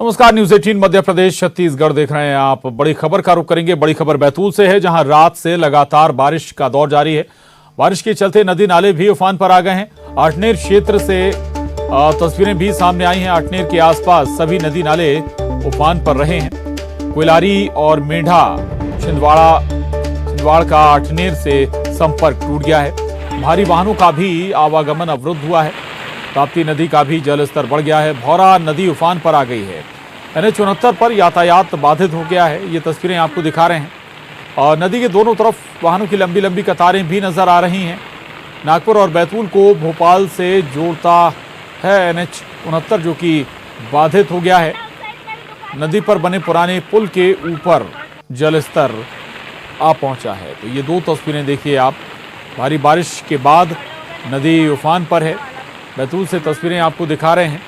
नमस्कार, न्यूज 18 मध्य प्रदेश छत्तीसगढ़ देख रहे हैं आप। बड़ी खबर का रुख करेंगे। बड़ी खबर बैतूल से है, जहां रात से लगातार बारिश का दौर जारी है। बारिश के चलते नदी नाले भी उफान पर आ गए हैं। आठनेर क्षेत्र से तस्वीरें भी सामने आई हैं। आठनेर के आसपास सभी नदी नाले उफान पर रहे हैं। कोयलारी और मेंढा छिंदवाड़ा का आठनेर से संपर्क टूट गया है। भारी वाहनों का भी आवागमन अवरुद्ध हुआ है। ताप्ती नदी का भी जलस्तर बढ़ गया है। भौरा नदी उफान पर आ गई है। NH-69 पर यातायात बाधित हो गया है। ये तस्वीरें आपको दिखा रहे हैं। और नदी के दोनों तरफ वाहनों की लंबी लंबी कतारें भी नजर आ रही हैं। नागपुर और बैतूल को भोपाल से जोड़ता है NH-69, जो कि बाधित हो गया है। नदी पर बने पुराने पुल के ऊपर जलस्तर आ पहुंचा है। तो ये दो तस्वीरें देखिए आप। भारी बारिश के बाद नदी उफान पर है। बैतूल से तस्वीरें आपको दिखा रहे हैं।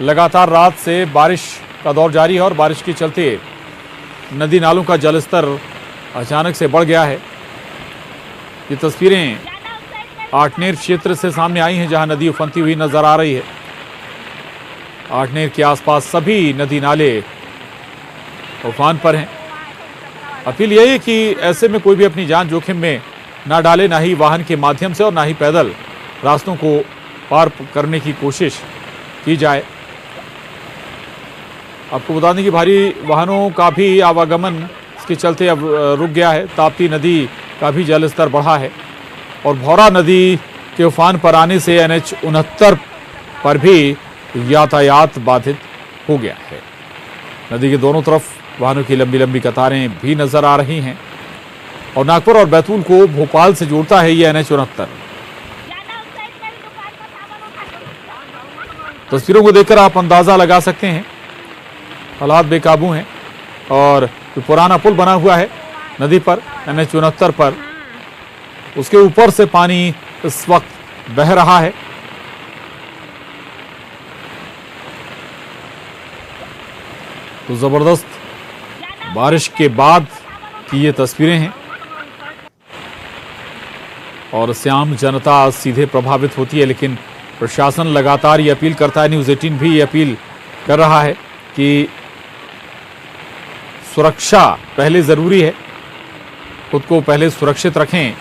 लगातार रात से बारिश का दौर जारी है और बारिश के चलते नदी नालों का जलस्तर अचानक से बढ़ गया है। ये तस्वीरें आठनेर क्षेत्र से सामने आई हैं, जहां नदी उफनती हुई नजर आ रही है। आठनेर के आसपास सभी नदी नाले उफान पर हैं। अपील यही है कि ऐसे में कोई भी अपनी जान जोखिम में ना डाले, ना ही वाहन के माध्यम से और ना ही पैदल रास्तों को पार करने की कोशिश की जाए। आपको बता दें कि भारी वाहनों का भी आवागमन इसके चलते अब रुक गया है। ताप्ती नदी का भी जलस्तर बढ़ा है और भौरा नदी के उफान पर आने से NH-69 पर भी यातायात बाधित हो गया है। नदी के दोनों तरफ वाहनों की लंबी लंबी कतारें भी नजर आ रही हैं और नागपुर और बैतूल को भोपाल से जोड़ता है ये NH-69। तस्वीरों को देखकर आप अंदाजा लगा सकते हैं, हालात बेकाबू हैं। और जो पुराना पुल बना हुआ है नदी पर NH-69 पर, उसके ऊपर से पानी इस वक्त बह रहा है। तो जबरदस्त बारिश के बाद की ये तस्वीरें हैं और इससे आम जनता सीधे प्रभावित होती है। लेकिन प्रशासन लगातार ये अपील करता है, न्यूज 18 भी ये अपील कर रहा है कि सुरक्षा पहले जरूरी है। खुद को पहले सुरक्षित रखें।